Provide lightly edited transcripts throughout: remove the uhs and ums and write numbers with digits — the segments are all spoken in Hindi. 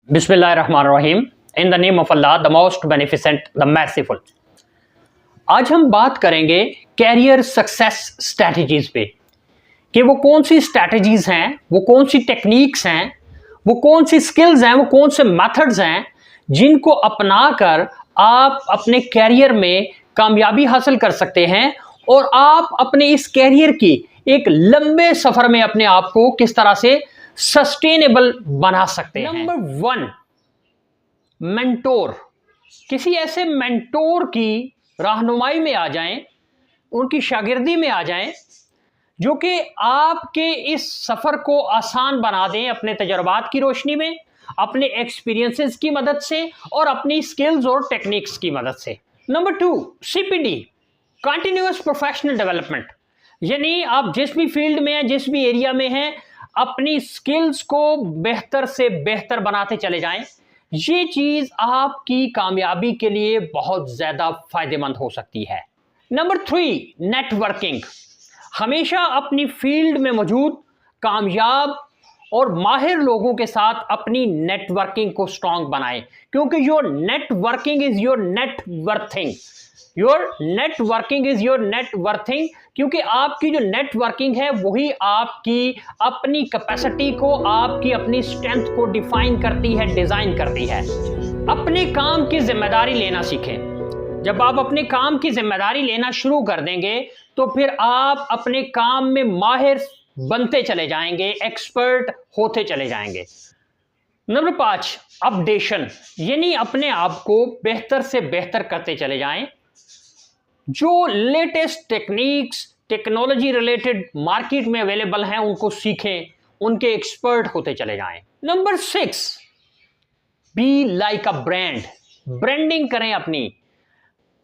बिस्मिल्लाहिर्रहमानिर्रहीम। In the name of Allah, the most beneficent, the merciful. आज हम बात करेंगे कैरियर सक्सेस स्ट्रैटेजीज पे कि वो कौन सी स्ट्रैटेजीज हैं, वो कौन सी टेक्निक्स हैं, वो कौन सी स्किल्स हैं, वो कौन से मेथड्स हैं जिनको अपनाकर आप अपने कैरियर में कामयाबी हासिल कर सकते हैं और आप अपने इस कैरियर की एक लंबे सफर में अपने आप को किस तरह से सस्टेनेबल बना सकते हैं। Number 1, mentor. किसी ऐसे मेंटोर की रहनुमाई में आ जाएं, उनकी शागिर्दी में आ जाएं, जो कि आपके इस सफर को आसान बना दें अपने तजर्बात की रोशनी में, अपने एक्सपीरियंसेस की मदद से और अपनी स्किल्स और टेक्निक्स की मदद से। Number 2, CPD, continuous professional development. यानी आप जिस भी फील्ड में हैं, जिस भी एरिया में हैं, अपनी स्किल्स को बेहतर से बेहतर बनाते चले जाएं। ये चीज आपकी कामयाबी के लिए बहुत ज्यादा फायदेमंद हो सकती है। Number 3, networking. हमेशा अपनी फील्ड में मौजूद कामयाब और माहिर लोगों के साथ अपनी नेटवर्किंग को स्ट्रांग बनाएं, क्योंकि your networking is your networthing. Your networking is your networthing, क्योंकि आपकी जो नेटवर्किंग है वही आपकी अपनी कैपेसिटी को, आपकी अपनी स्ट्रेंथ को डिफाइन करती है, डिजाइन करती है। अपने काम की जिम्मेदारी लेना सीखें। जब आप अपने काम की जिम्मेदारी लेना शुरू कर देंगे तो फिर आप अपने काम में माहिर बनते चले जाएंगे, एक्सपर्ट होते चले जाएंगे। Number 5, updation. यानी अपने आप को बेहतर से बेहतर करते चले जाएं। जो latest techniques, technology related market में अवेलेबल हैं उनको सीखें, उनके एक्सपर्ट होते चले जाएं। Number 6, be like a brand. Branding करें अपनी।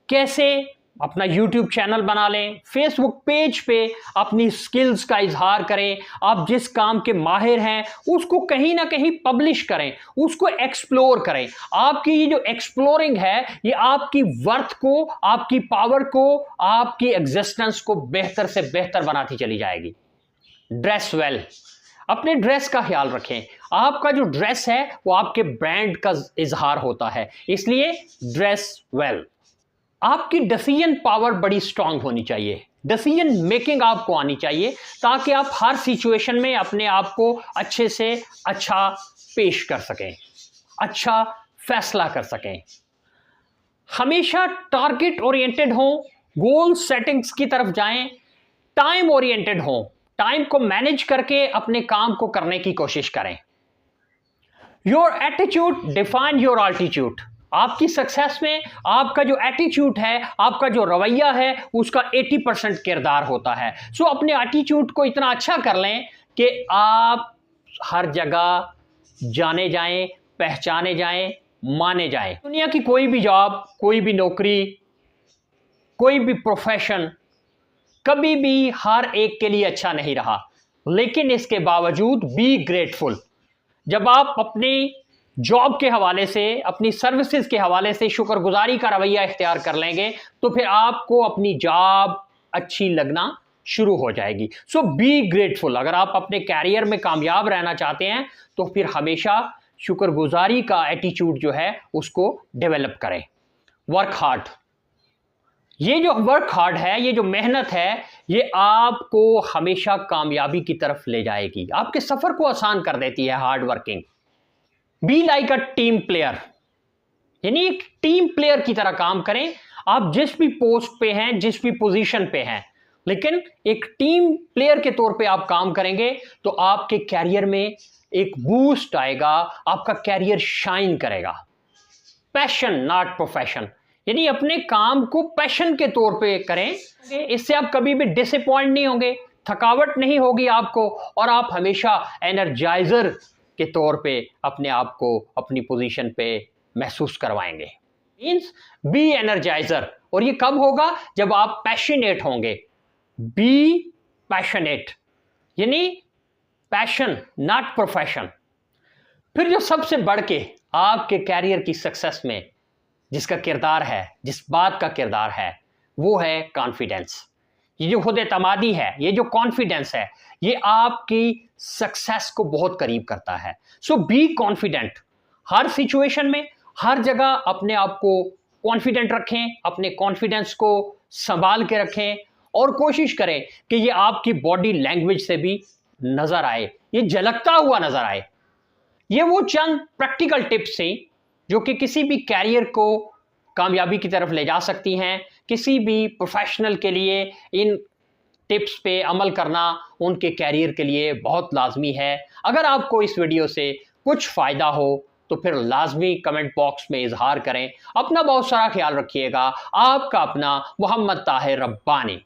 कैसे? अपना YouTube चैनल बना लें, फेसबुक पेज पे अपनी स्किल्स का इजहार करें। आप जिस काम के माहिर हैं उसको कहीं ना कहीं पब्लिश करें, उसको एक्सप्लोर करें। आपकी ये जो एक्सप्लोरिंग है ये आपकी वर्थ को, आपकी पावर को, आपकी एग्जिस्टेंस को बेहतर से बेहतर बनाती चली जाएगी। Dress well. अपने ड्रेस का ख्याल रखें। आपका जो ड्रेस है वो आपके ब्रांड का इजहार होता है, इसलिए ड्रेस वेल। आपकी डिसीजन पावर बड़ी स्ट्रांग होनी चाहिए। डिसीजन मेकिंग आपको आनी चाहिए ताकि आप हर सिचुएशन में अपने आप को अच्छे से अच्छा पेश कर सकें, अच्छा फैसला कर सकें। हमेशा टारगेट ओरिएंटेड हों, गोल सेटिंग्स की तरफ जाएं, टाइम ओरिएंटेड हों, टाइम को मैनेज करके अपने काम को करने की कोशिश करें। Your attitude define your altitude. आपकी सक्सेस में आपका जो एटीट्यूड है, आपका जो रवैया है, उसका 80% किरदार होता है। सो अपने एटीट्यूड को इतना अच्छा कर लें कि आप हर जगह जाने जाएं, पहचाने जाएं, माने जाएं। दुनिया की कोई भी जॉब, कोई भी नौकरी, कोई भी प्रोफेशन कभी भी हर एक के लिए अच्छा नहीं रहा, लेकिन इसके बावजूद बी ग्रेटफुल। जब आप अपनी जॉब के हवाले से, अपनी सर्विसेज के हवाले से शुक्रगुजारी का रवैया इख्तियार कर लेंगे तो फिर आपको अपनी जॉब अच्छी लगना शुरू हो जाएगी। सो बी ग्रेटफुल। अगर आप अपने कैरियर में कामयाब रहना चाहते हैं तो फिर हमेशा शुक्रगुजारी का एटीट्यूड जो है उसको डेवलप करें। Work hard. ये जो वर्क हार्ड है, ये जो मेहनत है, ये आपको हमेशा कामयाबी की तरफ ले जाएगी, आपके सफर को आसान कर देती है hard working. Be like a team player. यानी एक टीम प्लेयर की तरह काम करें। आप जिस भी पोस्ट पे हैं, जिस भी पोजीशन पे हैं, लेकिन एक टीम प्लेयर के तौर पे आप काम करेंगे तो आपके कैरियर में एक बूस्ट आएगा, आपका कैरियर शाइन करेगा। Passion not profession. यानी अपने काम को पैशन के तौर पे करें, इससे आप कभी भी डिसअपॉइंट नहीं होंगे, थकावट नहीं होगी आपको, और आप हमेशा एनर्जाइजर के तौर पे अपने आप को अपनी पोजीशन पे महसूस करवाएंगे। Means be energiser. और ये कब होगा? जब आप पैशनेट होंगे। बी पैशनेट, यानी पैशन नॉट प्रोफेशन। फिर जो सबसे बढ़ के आपके कैरियर की सक्सेस में जिसका किरदार है, जिस बात का किरदार है, वो है कॉन्फिडेंस। ये जो खुद एतमादी है, ये जो कॉन्फिडेंस है, ये आपकी सक्सेस को बहुत करीब करता है। सो बी कॉन्फिडेंट। हर सिचुएशन में, हर जगह अपने आप को कॉन्फिडेंट रखें, अपने कॉन्फिडेंस को संभाल के रखें और कोशिश करें कि ये आपकी बॉडी लैंग्वेज से भी नजर आए, ये झलकता हुआ नजर आए। ये वो चंद प्रैक्टिकल टिप्स हैं जो कि किसी भी कैरियर को कामयाबी की तरफ ले जा सकती हैं। किसी भी प्रोफेशनल के लिए इन टिप्स पे अमल करना उनके कैरियर के लिए बहुत लाजमी है। अगर आपको इस वीडियो से कुछ फ़ायदा हो तो फिर लाजमी कमेंट बॉक्स में इजहार करें। अपना बहुत सारा ख्याल रखिएगा। आपका अपना मोहम्मद ताहिर रब्बानी।